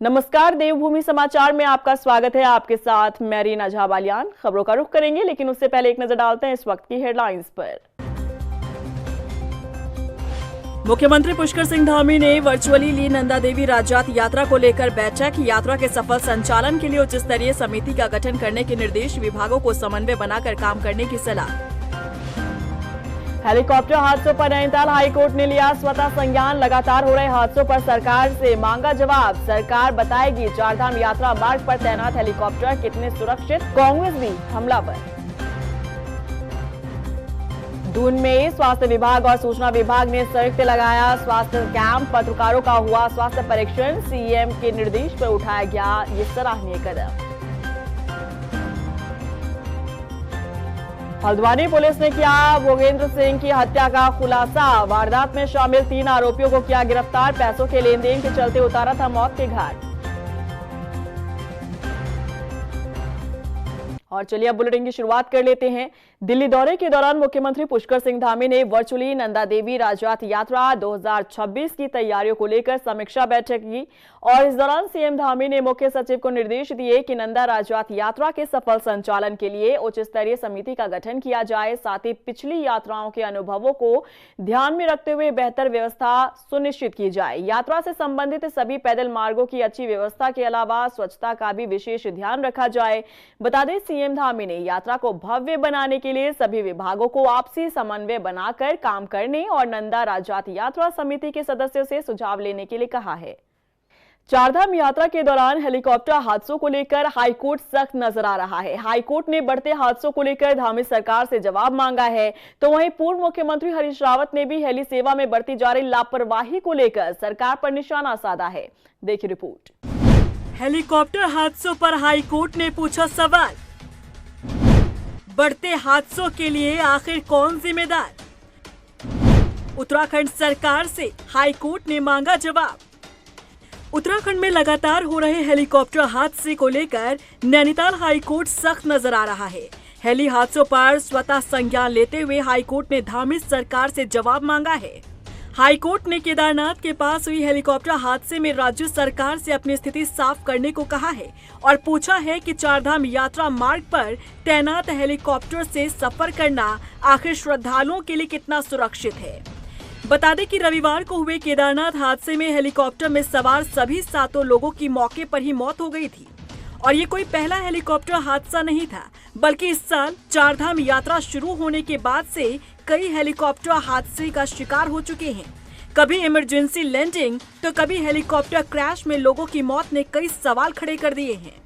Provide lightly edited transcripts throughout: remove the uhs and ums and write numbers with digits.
नमस्कार, देवभूमि समाचार में आपका स्वागत है। आपके साथ मैं रीना झाबालियान। खबरों का रुख करेंगे, लेकिन उससे पहले एक नजर डालते हैं इस वक्त की हेडलाइंस पर। मुख्यमंत्री पुष्कर सिंह धामी ने वर्चुअली ली नंदा देवी राजजात यात्रा को लेकर बैठक। यात्रा के सफल संचालन के लिए उच्च स्तरीय समिति का गठन करने के निर्देश, विभागों को समन्वय बनाकर काम करने की सलाह। हेलीकॉप्टर हादसों पर नैनीताल हाईकोर्ट ने लिया स्वतः संज्ञान। लगातार हो रहे हादसों पर सरकार से मांगा जवाब। सरकार बताएगी चारधाम यात्रा मार्ग पर तैनात हेलीकॉप्टर कितने सुरक्षित, कांग्रेस भी हमलावर। दून में स्वास्थ्य विभाग और सूचना विभाग ने संयुक्त लगाया स्वास्थ्य कैंप। पत्रकारों का हुआ स्वास्थ्य परीक्षण। सीएम के निर्देश पर उठाया गया ये सराहनीय कदम। हल्द्वानी पुलिस ने किया भोगेंद्र सिंह की हत्या का खुलासा। वारदात में शामिल 3 आरोपियों को किया गिरफ्तार। पैसों के लेन देन के चलते उतारा था मौत के घाट। और चलिए अब बुलेटिन की शुरुआत कर लेते हैं। दिल्ली दौरे के दौरान मुख्यमंत्री पुष्कर सिंह धामी ने वर्चुअली नंदा देवी राजजात यात्रा 2026 की तैयारियों को लेकर समीक्षा बैठक की और इस दौरान सीएम धामी ने मुख्य सचिव को निर्देश दिए कि नंदा राजजात यात्रा के सफल संचालन के लिए उच्च स्तरीय समिति का गठन किया जाए। साथ ही पिछली यात्राओं के अनुभवों को ध्यान में रखते हुए बेहतर व्यवस्था सुनिश्चित की जाए। यात्रा से संबंधित सभी पैदल मार्गों की अच्छी व्यवस्था के अलावा स्वच्छता का भी विशेष ध्यान रखा जाए। बता दें, सीएम धामी ने यात्रा को भव्य बनाने के लिए सभी विभागों को आपसी समन्वय बनाकर काम करने और नंदा राजजात यात्रा समिति के सदस्यों से सुझाव लेने के लिए कहा है। चारधाम यात्रा के दौरान हेलीकॉप्टर हादसों को लेकर हाईकोर्ट सख्त नजर आ रहा है। हाईकोर्ट ने बढ़ते हादसों को लेकर धामी सरकार से जवाब मांगा है, तो वहीं पूर्व मुख्यमंत्री हरीश रावत ने भी हेली सेवा में बढ़ती जा रही लापरवाही को लेकर सरकार पर निशाना साधा है। देखिए रिपोर्ट। हेलीकॉप्टर हादसों पर हाईकोर्ट ने पूछा सवाल। बढ़ते हादसों के लिए आखिर कौन जिम्मेदार? उत्तराखंड सरकार से हाईकोर्ट ने मांगा जवाब। उत्तराखंड में लगातार हो रहे हेलीकॉप्टर हादसे को लेकर नैनीताल हाईकोर्ट सख्त नजर आ रहा है। हेली हादसों पर स्वतः संज्ञान लेते हुए हाईकोर्ट ने धामी सरकार से जवाब मांगा है। हाईकोर्ट ने केदारनाथ के पास हुई हेलीकॉप्टर हादसे में राज्य सरकार से अपनी स्थिति साफ करने को कहा है और पूछा है कि चारधाम यात्रा मार्ग पर तैनात हेलीकॉप्टर से सफर करना आखिर श्रद्धालुओं के लिए कितना सुरक्षित है। बता दें कि रविवार को हुए केदारनाथ हादसे में हेलीकॉप्टर में सवार सभी 7 लोगों की मौके पर ही मौत हो गई थी और ये कोई पहला हेलीकॉप्टर हादसा नहीं था, बल्कि इस साल चारधाम यात्रा शुरू होने के बाद से कई हेलीकॉप्टर हादसे का शिकार हो चुके हैं। कभी इमरजेंसी लैंडिंग तो कभी हेलीकॉप्टर क्रैश में लोगों की मौत ने कई सवाल खड़े कर दिए हैं।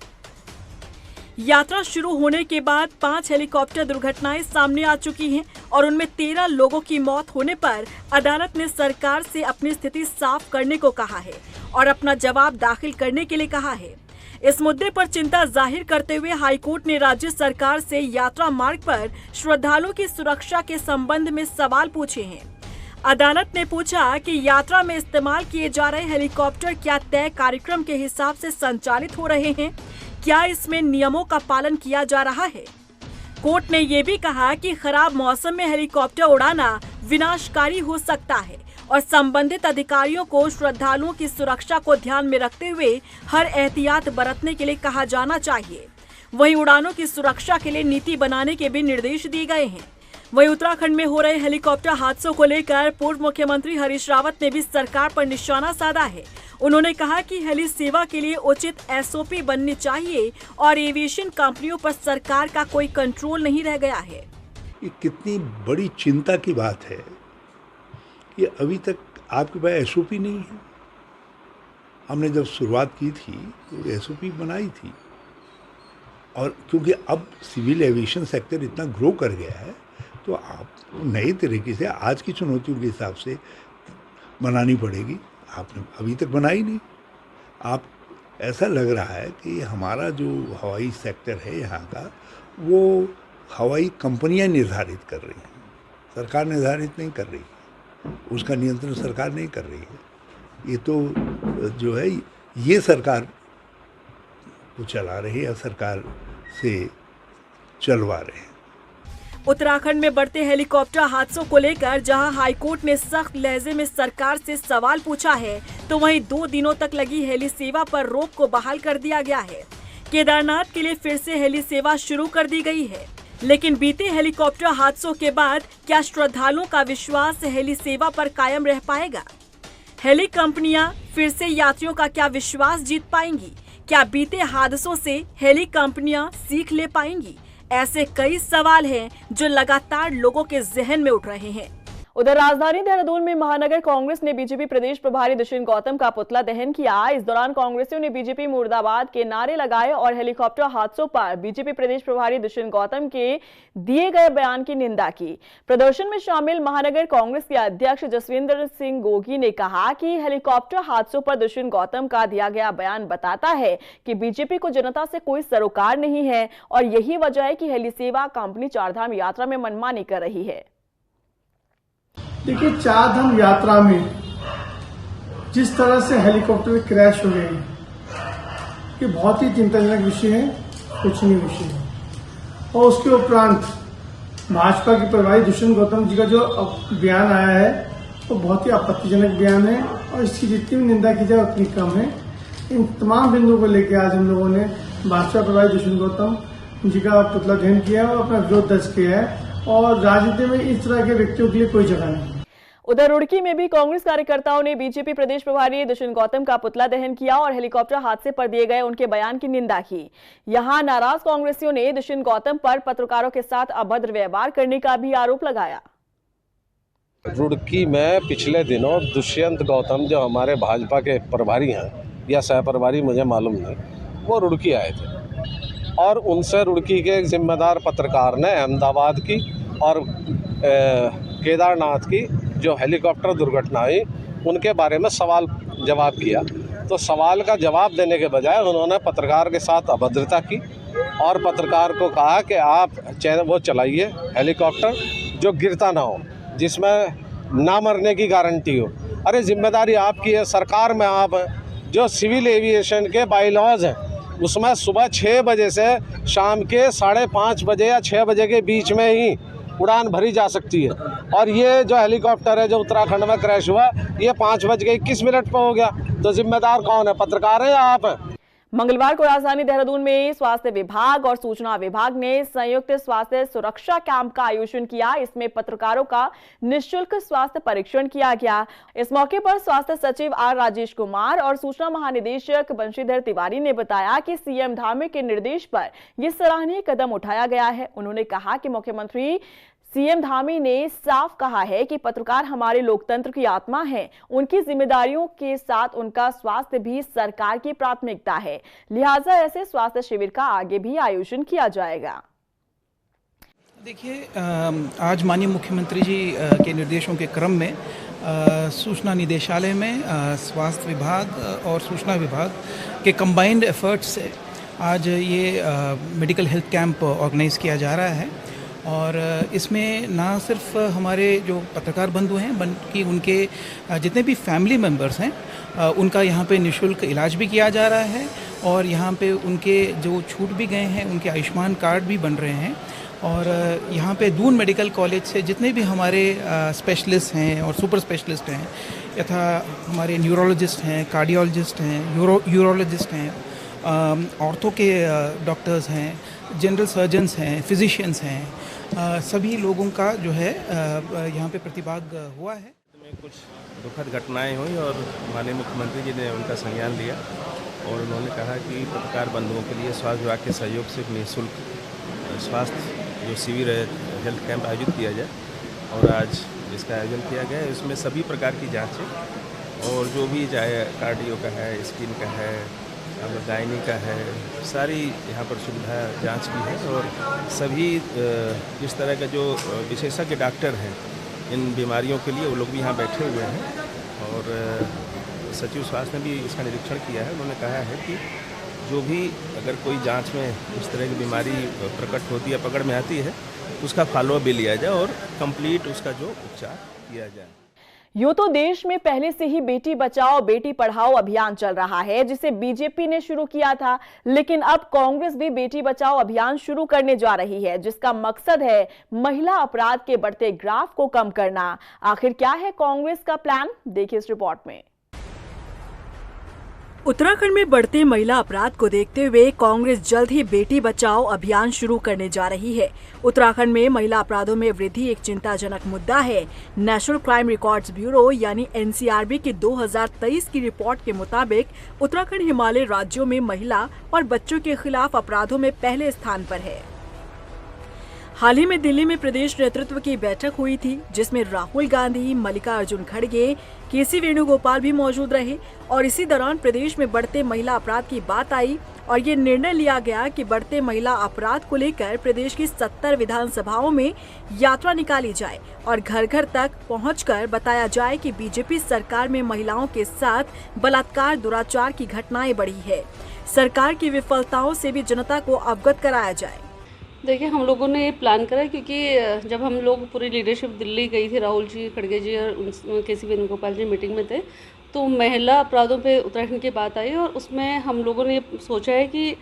यात्रा शुरू होने के बाद 5 हेलीकॉप्टर दुर्घटनाएं सामने आ चुकी हैं और उनमें 13 लोगों की मौत होने पर अदालत ने सरकार से अपनी स्थिति साफ करने को कहा है और अपना जवाब दाखिल करने के लिए कहा है। इस मुद्दे पर चिंता जाहिर करते हुए हाईकोर्ट ने राज्य सरकार से यात्रा मार्ग पर श्रद्धालुओं की सुरक्षा के संबंध में सवाल पूछे हैं। अदालत ने पूछा कि यात्रा में इस्तेमाल किए जा रहे हेलीकॉप्टर क्या तय कार्यक्रम के हिसाब से संचालित हो रहे हैं, क्या इसमें नियमों का पालन किया जा रहा है। कोर्ट ने ये भी कहा कि खराब मौसम में हेलीकॉप्टर उड़ाना विनाशकारी हो सकता है और संबंधित अधिकारियों को श्रद्धालुओं की सुरक्षा को ध्यान में रखते हुए हर एहतियात बरतने के लिए कहा जाना चाहिए। वहीं उड़ानों की सुरक्षा के लिए नीति बनाने के भी निर्देश दिए गए हैं। वहीं उत्तराखंड में हो रहे हेलीकॉप्टर हादसों को लेकर पूर्व मुख्यमंत्री हरीश रावत ने भी सरकार पर निशाना साधा है। उन्होंने कहा कि हेली सेवा के लिए उचित एसओपी बननी चाहिए और एविएशन कंपनियों पर सरकार का कोई कंट्रोल नहीं रह गया है। ये कितनी बड़ी चिंता की बात है। ये अभी तक आपके पास एसओपी नहीं है। हमने जब शुरुआत की थी तो एसओपी बनाई थी और क्योंकि अब सिविल एविएशन सेक्टर इतना ग्रो कर गया है तो आप नए तरीके से आज की चुनौतियों के हिसाब से बनानी पड़ेगी। आपने अभी तक बनाई नहीं। आप ऐसा लग रहा है कि हमारा जो हवाई सेक्टर है यहाँ का वो हवाई कंपनियाँ निर्धारित कर रही हैं, सरकार निर्धारित नहीं कर रही है, उसका नियंत्रण सरकार नहीं कर रही है। ये तो जो है ये सरकार को चला रही है, सरकार से चलवा रहे हैं। उत्तराखंड में बढ़ते हेलीकॉप्टर हादसों को लेकर जहां हाईकोर्ट ने सख्त लहजे में सरकार से सवाल पूछा है, तो वहीं 2 दिनों तक लगी हेली सेवा पर रोक को बहाल कर दिया गया है। केदारनाथ के लिए फिर से हेली सेवा शुरू कर दी गई है, लेकिन बीते हेलीकॉप्टर हादसों के बाद क्या श्रद्धालुओं का विश्वास हेली सेवा पर कायम रह पाएगा? हेली कंपनियां फिर से यात्रियों का क्या विश्वास जीत पाएंगी? क्या बीते हादसों से हेली कंपनियां सीख ले पाएंगी? ऐसे कई सवाल हैं जो लगातार लोगों के जहन में उठ रहे हैं। उधर राजधानी देहरादून में महानगर कांग्रेस ने बीजेपी प्रदेश प्रभारी दुष्यंत गौतम का पुतला दहन किया। इस दौरान कांग्रेसियों ने बीजेपी मुर्दाबाद के नारे लगाए और हेलीकॉप्टर हादसों पर बीजेपी प्रदेश प्रभारी दुष्यंत गौतम के दिए गए बयान की निंदा की। प्रदर्शन में शामिल महानगर कांग्रेस के अध्यक्ष जसविंदर सिंह गोगी ने कहा कि हेलीकॉप्टर हादसों पर दुष्यंत गौतम का दिया गया बयान बताता है कि बीजेपी को जनता से कोई सरोकार नहीं है और यही वजह है कि हेली सेवा कंपनी चारधाम यात्रा में मनमानी कर रही है। देखिए, चारधाम यात्रा में जिस तरह से हेलीकॉप्टर क्रैश हो गए, ये बहुत ही चिंताजनक विषय है, कुछ नहीं विषय है। और उसके उपरांत भाजपा के प्रभारी दुष्यंत गौतम जी का जो बयान आया है वो बहुत ही आपत्तिजनक बयान है और इसकी जितनी भी निंदा की जाए उतनी कम है। इन तमाम बिंदुओं को लेकर आज हम लोगों ने भाजपा प्रभारी दुष्यंत गौतम जी का पुतला दहन किया और अपना विरोध दर्ज किया है और राजनीति में इस तरह के व्यक्तियों के लिए कोई जगह नहीं। उधर रुड़की में भी कांग्रेस कार्यकर्ताओं ने बीजेपी प्रदेश प्रभारी दुष्यंत गौतम का पुतला दहन किया और हेलीकॉप्टर हादसे पर दिए गए उनके बयान की निंदा की। यहां नाराज कांग्रेसियों ने दुष्यंत गौतम पर पत्रकारों के साथ अभद्र व्यवहार करने का भी आरोप लगाया। रुड़की में पिछले दिनों दुष्यंत गौतम जो हमारे भाजपा के प्रभारी हैं या सह प्रभारी मुझे मालूम नहीं, वो रुड़की आए थे और उनसे रुड़की के एक जिम्मेदार पत्रकार ने अहमदाबाद की और केदारनाथ की जो हेलीकॉप्टर दुर्घटना हुई उनके बारे में सवाल जवाब किया। तो सवाल का जवाब देने के बजाय उन्होंने पत्रकार के साथ अभद्रता की और पत्रकार को कहा कि आप वो चलाइए हेलीकॉप्टर जो गिरता ना हो, जिसमें ना मरने की गारंटी हो। अरे जिम्मेदारी आपकी है, सरकार में आप हैं। जो सिविल एविएशन के बाईलॉज हैं उसमें सुबह 6 बजे से शाम के 5:30 बजे या 6 बजे के बीच में ही उड़ान भरी जा सकती है और ये जो हेलीकॉप्टर है जो उत्तराखंड में क्रैश हुआ ये 5:21 पर हो गया। तो जिम्मेदार कौन है, पत्रकार है या आप हैं? मंगलवार को राजधानी देहरादून में स्वास्थ्य विभाग और सूचना विभाग ने संयुक्त स्वास्थ्य सुरक्षा कैंप का आयोजन किया। इसमें पत्रकारों का निःशुल्क स्वास्थ्य परीक्षण किया गया। इस मौके पर स्वास्थ्य सचिव आर राजेश कुमार और सूचना महानिदेशक बंशीधर तिवारी ने बताया कि सीएम धामी के निर्देश पर यह सराहनीय कदम उठाया गया है। उन्होंने कहा कि मुख्यमंत्री सीएम धामी ने साफ कहा है कि पत्रकार हमारे लोकतंत्र की आत्मा हैं। उनकी जिम्मेदारियों के साथ उनका स्वास्थ्य भी सरकार की प्राथमिकता है, लिहाजा ऐसे स्वास्थ्य शिविर का आगे भी आयोजन किया जाएगा। देखिए, आज माननीय मुख्यमंत्री जी के निर्देशों के क्रम में सूचना निदेशालय में स्वास्थ्य विभाग और सूचना विभाग के कंबाइंड एफर्ट्स से आज ये मेडिकल हेल्थ कैंप ऑर्गेनाइज किया जा रहा है और इसमें ना सिर्फ हमारे जो पत्रकार बंधु हैं बल्कि उनके जितने भी फैमिली मेम्बर्स हैं उनका यहाँ पे निःशुल्क इलाज भी किया जा रहा है और यहाँ पे उनके जो छूट भी गए हैं उनके आयुष्मान कार्ड भी बन रहे हैं। और यहाँ पे दून मेडिकल कॉलेज से जितने भी हमारे स्पेशलिस्ट हैं और सुपर स्पेशलिस्ट हैं यथा हमारे न्यूरोलॉजिस्ट हैं, कार्डियोलॉजिस्ट हैं, यूरोलॉजिस्ट हैं, ऑर्थो के डॉक्टर्स हैं, जनरल सर्जन्स हैं, फिजिशियंस हैं, सभी लोगों का जो है यहाँ पे प्रतिभाग हुआ है। में कुछ दुखद घटनाएं हुई और माननीय मुख्यमंत्री जी ने उनका संज्ञान लिया और उन्होंने कहा कि पत्रकार बंधुओं के लिए स्वास्थ्य विभाग के सहयोग से निःशुल्क स्वास्थ्य जो शिविर है हेल्थ कैंप आयोजित किया जाए और आज इसका आयोजन किया गया है। इसमें सभी प्रकार की जाँचें और जो भी चाहे कार्डियो का है, स्किन का है, गायनी का है, सारी यहाँ पर सुविधा जांच की है और सभी इस तरह का जो विशेषज्ञ डॉक्टर हैं इन बीमारियों के लिए वो लोग भी यहाँ बैठे हुए हैं और सचिव स्वास्थ्य ने भी इसका निरीक्षण किया है। उन्होंने कहा है कि जो भी अगर कोई जांच में इस तरह की बीमारी प्रकट होती है, पकड़ में आती है, उसका फॉलोअप भी लिया जाए और कंप्लीट उसका जो उपचार किया जाए। यूं तो देश में पहले से ही बेटी बचाओ बेटी पढ़ाओ अभियान चल रहा है जिसे बीजेपी ने शुरू किया था, लेकिन अब कांग्रेस भी बेटी बचाओ अभियान शुरू करने जा रही है जिसका मकसद है महिला अपराध के बढ़ते ग्राफ को कम करना। आखिर क्या है कांग्रेस का प्लान, देखिए इस रिपोर्ट में। उत्तराखंड में बढ़ते महिला अपराध को देखते हुए कांग्रेस जल्द ही बेटी बचाओ अभियान शुरू करने जा रही है। उत्तराखंड में महिला अपराधों में वृद्धि एक चिंताजनक मुद्दा है। नेशनल क्राइम रिकॉर्ड्स ब्यूरो यानी एनसीआरबी की 2023 की रिपोर्ट के मुताबिक उत्तराखंड हिमालय राज्यों में महिला और बच्चों के खिलाफ अपराधों में पहले स्थान पर है। हाल ही में दिल्ली में प्रदेश नेतृत्व की बैठक हुई थी, जिसमें राहुल गांधी, मल्लिकार्जुन खड़गे, केसी वेणुगोपाल भी मौजूद रहे और इसी दौरान प्रदेश में बढ़ते महिला अपराध की बात आई और ये निर्णय लिया गया कि बढ़ते महिला अपराध को लेकर प्रदेश की 70 विधानसभाओं में यात्रा निकाली जाए और घर घर तक पहुंचकर बताया जाए कि बीजेपी सरकार में महिलाओं के साथ बलात्कार, दुराचार की घटनाएं बढ़ी है। सरकार की विफलताओं से भी जनता को अवगत कराया जाए। देखिए, हम लोगों ने ये प्लान करा क्योंकि जब हम लोग पूरी लीडरशिप दिल्ली गई थी, राहुल जी, खड़गे जी और केसी वेणुगोपाल जी मीटिंग में थे, तो महिला अपराधों पे उत्तराखंड की बात आई और उसमें हम लोगों ने सोचा है कि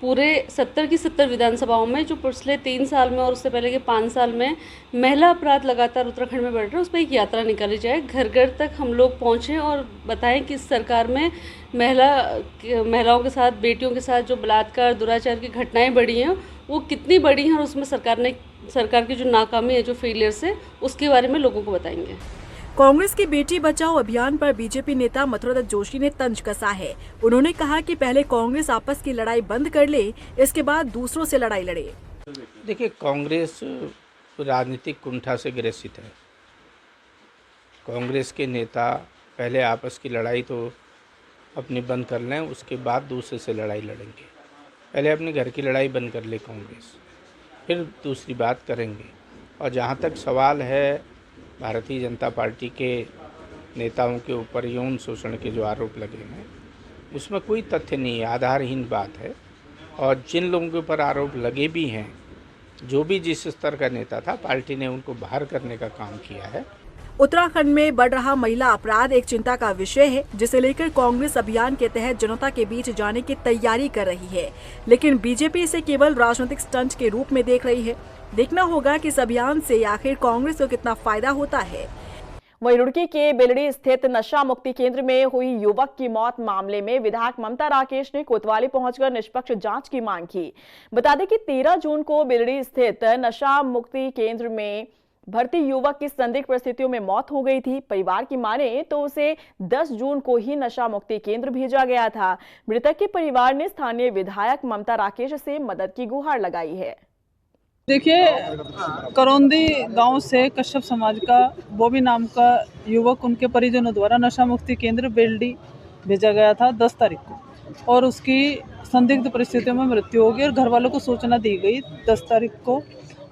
पूरे 70 की 70 विधानसभाओं में जो पिछले 3 साल में और उससे पहले के 5 साल में महिला अपराध लगातार उत्तराखंड में बढ़ रहे हैं, उस पर एक यात्रा निकाली जाए, घर घर तक हम लोग पहुँचें और बताएं कि इस सरकार में महिलाओं के साथ, बेटियों के साथ जो बलात्कार, दुराचार की घटनाएं बढ़ी हैं वो कितनी बड़ी हैं और उसमें सरकार की जो नाकामी है, जो फेलियर्स है, उसके बारे में लोगों को बताएंगे। कांग्रेस की बेटी बचाओ अभियान पर बीजेपी नेता मथुरादत्त जोशी ने तंज कसा है। उन्होंने कहा कि पहले कांग्रेस आपस की लड़ाई बंद कर ले, इसके बाद दूसरों से लड़ाई लड़े। देखिए, कांग्रेस राजनीतिक कुंठा से ग्रसित है। कांग्रेस के नेता पहले आपस की लड़ाई तो अपनी बंद कर लें, उसके बाद दूसरे से लड़ाई लड़ेंगे। पहले अपने घर की लड़ाई बंद कर ले कांग्रेस, फिर दूसरी बात करेंगे। और जहाँ तक सवाल है भारतीय जनता पार्टी के नेताओं के ऊपर यौन शोषण के जो आरोप लगे हैं, उसमें कोई तथ्य नहीं है, आधारहीन बात है। और जिन लोगों के ऊपर आरोप लगे भी हैं, जो भी जिस स्तर का नेता था, पार्टी ने उनको बाहर करने का काम किया है। उत्तराखंड में बढ़ रहा महिला अपराध एक चिंता का विषय है, जिसे लेकर कांग्रेस अभियान के तहत जनता के बीच जाने की तैयारी कर रही है, लेकिन बीजेपी इसे केवल राजनीतिक स्टंट के रूप में देख रही है। देखना होगा कि इस अभियान से आखिर कांग्रेस को कितना फायदा होता है। वहीं रुड़की के बेलड़ी स्थित नशा मुक्ति केंद्र में हुई युवक की मौत मामले में विधायक ममता राकेश ने कोतवाली पहुंचकर निष्पक्ष जांच की मांग की। बता दें कि 13 जून को बेलड़ी स्थित नशा मुक्ति केंद्र में भर्ती युवक की संदिग्ध परिस्थितियों में मौत हो गई थी। परिवार की माने तो उसे 10 जून को ही नशा मुक्ति केंद्र भेजा गया था। मृतक के परिवार ने स्थानीय विधायक ममता राकेश से मदद की गुहार लगाई है। देखिए, करौंदी गांव से कश्यप समाज का बॉबी नाम का युवक उनके परिजनों द्वारा नशा मुक्ति केंद्र बेलडी भेजा गया था 10 तारीख को और उसकी संदिग्ध परिस्थितियों में मृत्यु हो गई और घर वालों को सूचना दी गई 10 तारीख को,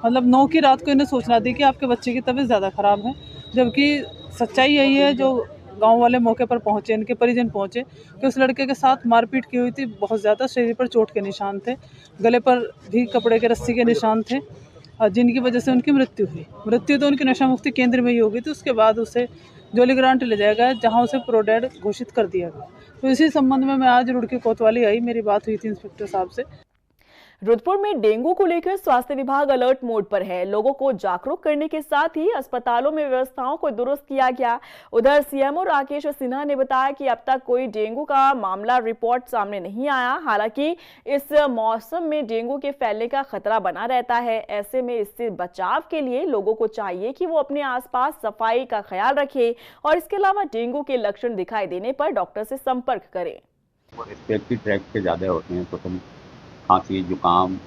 मतलब 9 की रात को इन्हें सूचना दी कि आपके बच्चे की तबीयत ज़्यादा ख़राब है। जबकि सच्चाई यही है, जो गांव वाले मौके पर पहुंचे, इनके परिजन पहुंचे, कि उस लड़के के साथ मारपीट की हुई थी, बहुत ज़्यादा शरीर पर चोट के निशान थे, गले पर भी कपड़े के रस्सी के निशान थे, जिनकी वजह से उनकी मृत्यु हुई। मृत्यु तो उनकी नशा मुक्ति केंद्र में ही होगी थी। उसके बाद उसे जोली ग्रांट ले जाया गया, जहाँ उसे प्रोडेड घोषित कर दिया गया। तो इसी संबंध में मैं आज रुड़की कोतवाली आई, मेरी बात हुई थी इंस्पेक्टर साहब से। रुद्रपुर में डेंगू को लेकर स्वास्थ्य विभाग अलर्ट मोड पर है। लोगों को जागरूक करने के साथ ही अस्पतालों में व्यवस्थाओं को दुरुस्त किया गया। उधर सीएमओ राकेश सिन्हा ने बताया कि अब तक कोई डेंगू का मामला रिपोर्ट सामने नहीं आया। हालांकि इस मौसम में डेंगू के फैलने का खतरा बना रहता है। ऐसे में इससे बचाव के लिए लोगों को चाहिए कि वो अपने आसपास सफाई का ख्याल रखें और इसके अलावा डेंगू के लक्षण दिखाई देने पर डॉक्टर से संपर्क करें। रेस्पिरेटरी ट्रैक्ट के ज़्यादा होते हैं, तो खांसी, जुकाम,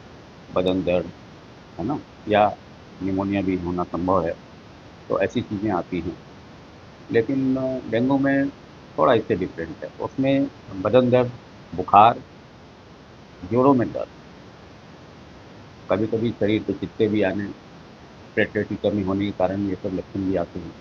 बदन दर्द, है ना, या निमोनिया भी होना संभव है, तो ऐसी चीज़ें आती हैं। लेकिन डेंगू में थोड़ा इससे डिफरेंट है। उसमें बदन दर्द, बुखार, जोड़ों में दर्द, कभी कभी शरीर पे चित्ते भी आने, प्लेटलेट की कमी होने के कारण ये सब लक्षण भी आते हैं।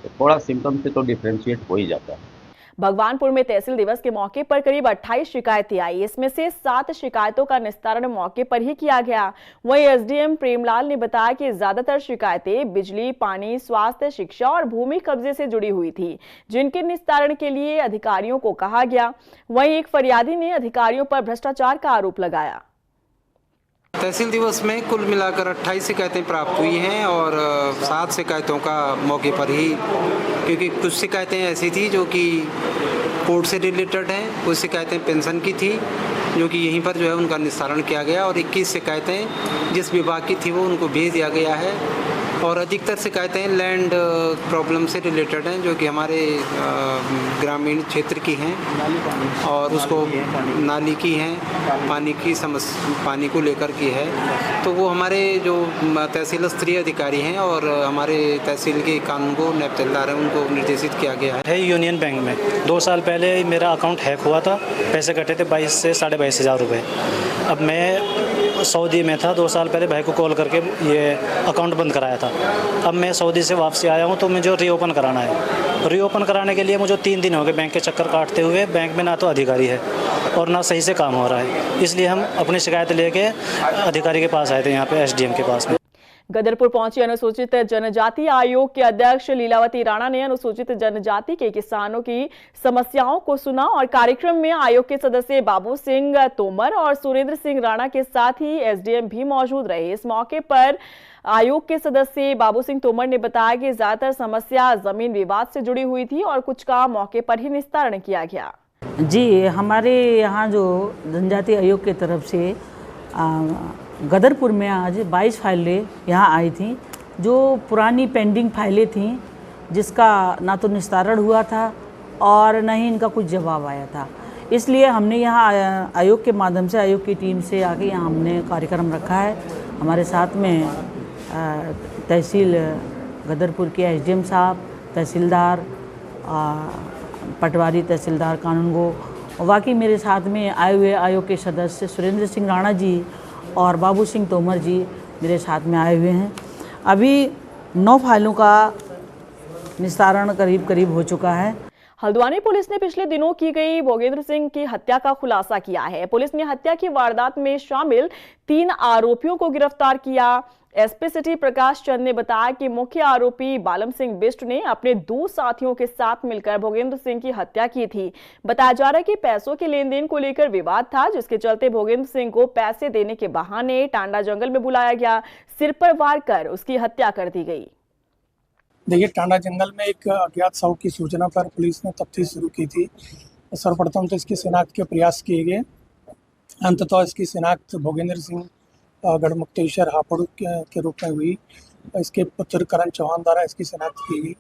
तो थोड़ा सिम्टम से तो डिफ्रेंशिएट हो ही जाता है। भगवानपुर में तहसील दिवस के मौके पर करीब 28 शिकायतें आई। इसमें से 7 शिकायतों का निस्तारण मौके पर ही किया गया। वहीं एसडीएम प्रेमलाल ने बताया कि ज्यादातर शिकायतें बिजली, पानी, स्वास्थ्य, शिक्षा और भूमि कब्जे से जुड़ी हुई थी, जिनके निस्तारण के लिए अधिकारियों को कहा गया। वहीं एक फरियादी ने अधिकारियों पर भ्रष्टाचार का आरोप लगाया। तहसील दिवस में कुल मिलाकर 28 शिकायतें प्राप्त हुई हैं और 7 शिकायतों का मौके पर ही, क्योंकि कुछ शिकायतें ऐसी थी जो कि कोर्ट से रिलेटेड हैं, कुछ शिकायतें पेंशन की थी जो कि यहीं पर जो है उनका निस्तारण किया गया और 21 शिकायतें जिस विभाग की थी वो उनको भेज दिया गया है और अधिकतर शिकायतें लैंड प्रॉब्लम से रिलेटेड हैं जो कि हमारे ग्रामीण क्षेत्र की हैं और उसको नाली की हैं, पानी की समस्या, पानी को लेकर की है। तो वो हमारे जो तहसील स्तरीय अधिकारी हैं और हमारे तहसील के कानून को नायब तहसीलदार हैं उनको निर्देशित किया गया है। यूनियन बैंक में 2 साल पहले मेरा अकाउंट हैक हुआ था, पैसे कटे थे 22 से 22.5 हज़ार रुपये। अब मैं सऊदी में था, 2 साल पहले भाई को कॉल करके ये अकाउंट बंद कराया था। अब मैं सऊदी से वापसी आया हूँ तो मुझे रीओपन कराना है। रीओपन कराने के लिए मुझे 3 दिन हो गए बैंक के चक्कर काटते हुए। बैंक में ना तो अधिकारी है और ना सही से काम हो रहा है, इसलिए हम अपनी शिकायत लेके अधिकारी के पास आए थे, यहाँ पे एसडीएम के पास में। गदरपुर पहुंची अनुसूचित जनजाति आयोग के अध्यक्ष लीलावती राणा ने अनुसूचित जनजाति के किसानों की समस्याओं को सुना और कार्यक्रम में आयोग के सदस्य बाबू सिंह तोमर और सुरेंद्र सिंह राणा के साथ ही एसडीएम भी मौजूद रहे। इस मौके पर आयोग के सदस्य बाबू सिंह तोमर ने बताया कि ज्यादातर समस्या जमीन विवाद से जुड़ी हुई थी और कुछ का मौके पर ही निस्तारण किया गया। जी, हमारे यहाँ जो जनजाति आयोग की तरफ से गदरपुर में आज 22 फाइलें यहाँ आई थी जो पुरानी पेंडिंग फाइलें थीं, जिसका ना तो निस्तारण हुआ था और न ही इनका कुछ जवाब आया था। इसलिए हमने यहाँ आयोग के माध्यम से, आयोग की टीम से आके यहाँ हमने कार्यक्रम रखा है। हमारे साथ में तहसील गदरपुर के एसडीएम साहब, तहसीलदार, पटवारी तहसीलदार कानूनगो, वाकई मेरे साथ में आए हुए आयोग के सदस्य सुरेंद्र सिंह राणा जी और बाबू सिंह तोमर जी मेरे साथ में आए हुए हैं। अभी 9 फाइलों का निस्तारण करीब हो चुका है। हल्द्वानी पुलिस ने पिछले दिनों की गई भोगेंद्र सिंह की हत्या का खुलासा किया है। पुलिस ने हत्या की वारदात में शामिल 3 आरोपियों को गिरफ्तार किया। एसपी सिटी प्रकाश चंद ने बताया कि मुख्य आरोपी बालम सिंह बिष्ट ने अपने 2 साथियों के साथ मिलकर भोगेंद्र सिंह की हत्या की थी। बताया जा रहा है कि पैसों के लेन देन को लेकर विवाद था, जिसके चलते भोगेंद्र सिंह को पैसे देने के बहाने टांडा जंगल में बुलाया गया, सिर पर वार कर उसकी हत्या कर दी गई। देखिए, टांडा जंगल में एक अज्ञात शव की सूचना पर पुलिस ने तफ्तीश शुरू की थी। सर्वप्रथम तो इसकी शिनाख्त के प्रयास किए गए। अंततः इसकी शिनाख्त भोगेंद्र सिंह गढ़मुक्तेश्वर हापुड़ के रूप में हुई। इसके पुत्र करण चौहान द्वारा इसकी शिनाख्त की गई।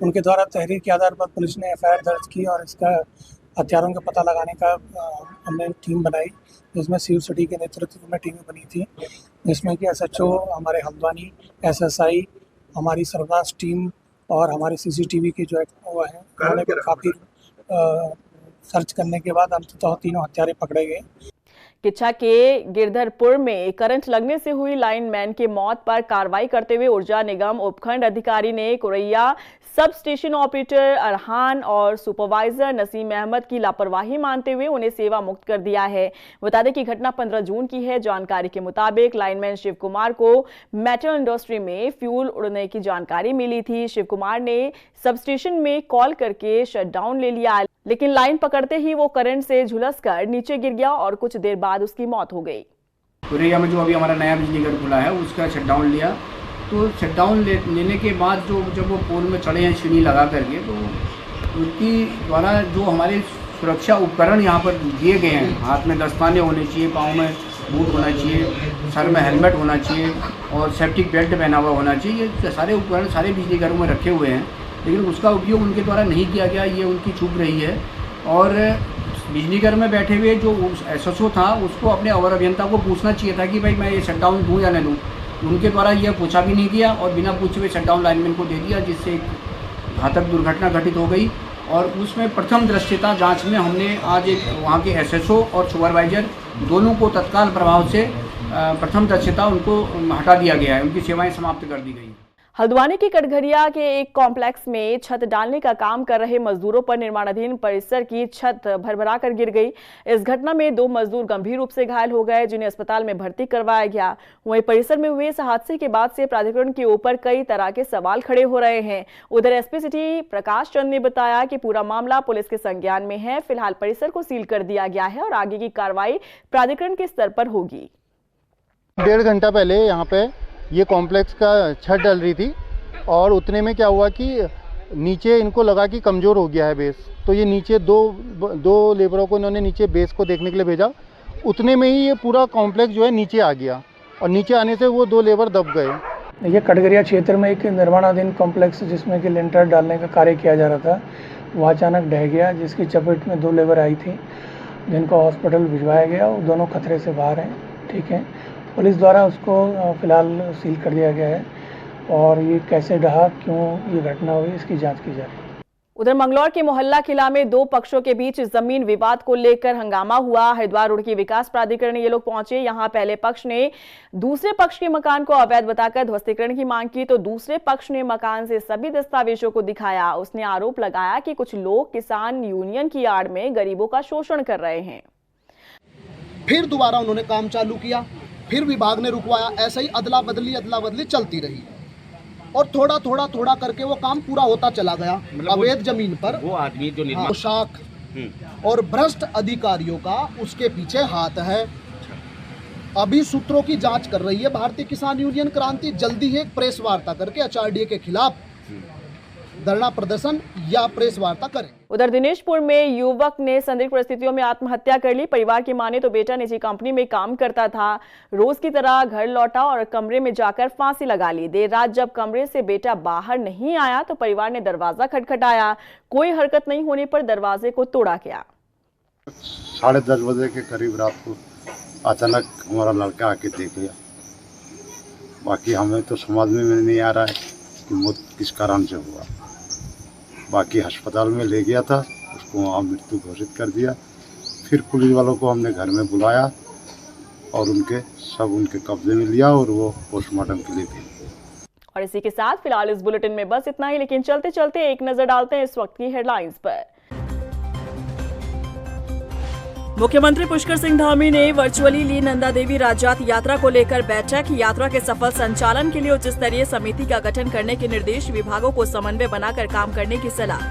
उनके द्वारा तहरीर के आधार पर पुलिस ने एफआईआर दर्ज की और इसका हत्यारों का पता लगाने का हमने टीम बनाई, जिसमें सीयू सिटी के नेतृत्व में टीमें बनी थी, जिसमें कि एसएचओ हमारे हल्द्वानी, एसएसआई, हमारी सर्विलांस टीम और हमारे सीसीटीवी के जो वो हैं, उन्होंने काफ़ी सर्च करने के बाद अंततः 3 हत्यारे पकड़े गए। किच्छा के गिरधरपुर में करंट लगने से हुई लाइनमैन की मौत पर कार्रवाई करते हुए ऊर्जा निगम उपखंड अधिकारी ने Correia sub station operator Arhan और सुपरवाइजर नसीम अहमद की लापरवाही मानते हुए उन्हें सेवा मुक्त कर दिया है। बता दें कि घटना 15 जून की है। जानकारी के मुताबिक लाइनमैन शिव कुमार को मेटल इंडस्ट्री में फ्यूल उड़ने की जानकारी मिली थी। शिव कुमार ने सब स्टेशन में कॉल करके शटडाउन ले लिया, लेकिन लाइन पकड़ते ही वो करंट से झुलसकर नीचे गिर गया और कुछ देर बाद उसकी मौत हो गई। कुरैया में जो अभी हमारा नया बिजली घर खुला है उसका शटडाउन लिया, तो शटडाउन लेने के बाद जब वो पोल में चढ़े हैं सीढ़ी लगा करके, तो उनकी द्वारा जो हमारे सुरक्षा उपकरण यहाँ पर दिए गए हैं, हाथ में दस्ताने होने चाहिए, पाँव में बूट होना चाहिए, सर में हेलमेट होना चाहिए और सेफ्टी बेल्ट पहना हुआ होना चाहिए, ये सारे उपकरण सारे बिजली घरों में रखे हुए हैं, लेकिन उसका उपयोग उनके द्वारा नहीं किया गया। ये उनकी चूक रही है। और बिजली घर में बैठे हुए जो एसएसओ था उसको अपने अवर अभियंता को पूछना चाहिए था कि भाई मैं ये शटडाउन दूँ या न दूँ। उनके द्वारा यह पूछा भी नहीं किया और बिना पूछे हुए शटडाउन लाइनमैन को दे दिया, जिससे एक घातक दुर्घटना घटित हो गई। और उसमें प्रथम दृष्टता जांच में हमने आज एक वहाँ के एसएसओ और सुपरवाइजर दोनों को तत्काल प्रभाव से प्रथम दृष्टता उनको हटा दिया गया है, उनकी सेवाएं समाप्त कर दी गई। हल्द्वानी के कटघरिया के एक कॉम्प्लेक्स में छत डालने का काम कर रहे मजदूरों पर निर्माणाधीन परिसर की छत भरभरा कर गिर गई। इस घटना में 2 मजदूर गंभीर रूप से घायल हो गए, जिन्हें अस्पताल में भर्ती करवाया गया। वहीं परिसर में हुए इस हादसे के बाद से प्राधिकरण के ऊपर कई तरह के सवाल खड़े हो रहे हैं। उधर एसपी सिटी प्रकाश चंद ने बताया कि पूरा मामला पुलिस के संज्ञान में है। फिलहाल परिसर को सील कर दिया गया है और आगे की कार्रवाई प्राधिकरण के स्तर पर होगी। 1.5 घंटा पहले यहाँ पे ये कॉम्प्लेक्स का छत डल रही थी और उतने में क्या हुआ कि नीचे इनको लगा कि कमज़ोर हो गया है बेस, तो ये नीचे दो लेबरों को इन्होंने नीचे बेस को देखने के लिए भेजा। उतने में ही ये पूरा कॉम्प्लेक्स जो है नीचे आ गया और नीचे आने से वो 2 लेबर दब गए। ये कटगरिया क्षेत्र में एक निर्माणाधीन कॉम्प्लेक्स जिसमें कि लेंटर डालने का कार्य किया जा रहा था, वो अचानक ढह गया, जिसकी चपेट में 2 लेबर आई थी, जिनको हॉस्पिटल भिजवाया गया। वो दोनों खतरे से बाहर हैं, ठीक है। पुलिस द्वारा उसको फ़िलहाल सील कर दिया गया है और ये कैसे ढहा, क्यों ये घटना हुई, इसकी जांच की जा रही है। उधर मंगलौर के मोहल्ला किला में 2 पक्षों के बीच जमीन विवाद को लेकर हंगामा हुआ। हरिद्वार रुड़की विकास प्राधिकरण ये लोग पहुंचे। यहां पहले पक्ष ने दूसरे पक्ष के मकान को अवैध बताकर ध्वस्तीकरण की मांग की, तो दूसरे पक्ष ने मकान से सभी दस्तावेजों को दिखाया। उसने आरोप लगाया कि कुछ लोग किसान यूनियन की आड़ में गरीबों का शोषण कर रहे हैं। फिर दोबारा उन्होंने काम चालू किया, फिर विभाग ने रुकवाया। ऐसा ही अदला बदली चलती रही और थोड़ा करके वो काम पूरा होता चला गया। अवैध जमीन पर वो आदमी जो पोशाक और भ्रष्ट अधिकारियों का उसके पीछे हाथ है। अभी सूत्रों की जांच कर रही है भारतीय किसान यूनियन क्रांति। जल्दी ही एक प्रेस वार्ता करके एचआरडीए के खिलाफ धरना प्रदर्शन या प्रेस वार्ता करें। उधर दिनेशपुर में युवक ने संदिग्ध परिस्थितियों में आत्महत्या कर ली। परिवार की माने तो बेटा निजी कंपनी में काम करता था, रोज की तरह घर लौटा और कमरे में जाकर फांसी लगा ली। देर रात जब कमरे से बेटा बाहर नहीं आया तो परिवार ने दरवाजा खटखटाया। कोई हरकत नहीं होने पर दरवाजे को तोड़ा गया। 10:30 बजे के करीब रात को अचानक हमारा लड़का आके देख गया। बाकी हमें तो समझ में नहीं आ रहा है कि मौत किस कारण से हुआ। बाकी अस्पताल में ले गया था, उसको वहाँ मृत्यु घोषित कर दिया। फिर पुलिस वालों को हमने घर में बुलाया और उनके कब्जे में लिया और वो पोस्टमार्टम के लिए भेज। और इसी के साथ फिलहाल इस बुलेटिन में बस इतना ही, लेकिन चलते चलते एक नजर डालते हैं इस वक्त की हेडलाइंस पर। मुख्यमंत्री पुष्कर सिंह धामी ने वर्चुअली ली नंदा देवी राजजात यात्रा को लेकर बैठक। यात्रा के सफल संचालन के लिए उच्च स्तरीय समिति का गठन करने के निर्देश, विभागों को समन्वय बनाकर काम करने की सलाह।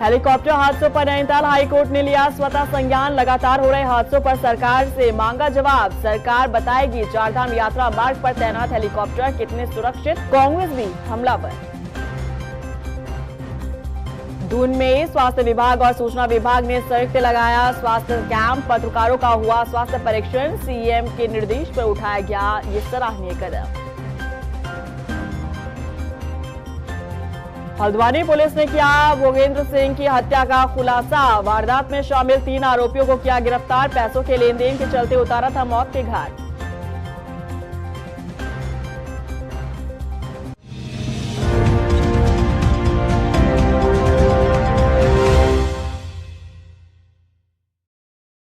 हेलीकॉप्टर हादसों पर नैनीताल हाईकोर्ट ने लिया स्वतः संज्ञान। लगातार हो रहे हादसों पर सरकार से मांगा जवाब। सरकार बताएगी चारधाम यात्रा मार्ग पर तैनात हेलीकॉप्टर कितने सुरक्षित, कांग्रेस भी हमलावर। दून में स्वास्थ्य विभाग और सूचना विभाग ने संयुक्त लगाया स्वास्थ्य कैंप। पत्रकारों का हुआ स्वास्थ्य परीक्षण। सीएम के निर्देश पर उठाया गया ये सराहनीय कदम। हल्द्वानी पुलिस ने किया भोगेंद्र सिंह की हत्या का खुलासा। वारदात में शामिल 3 आरोपियों को किया गिरफ्तार। पैसों के लेन देन के चलते उतारा था मौत के घाट।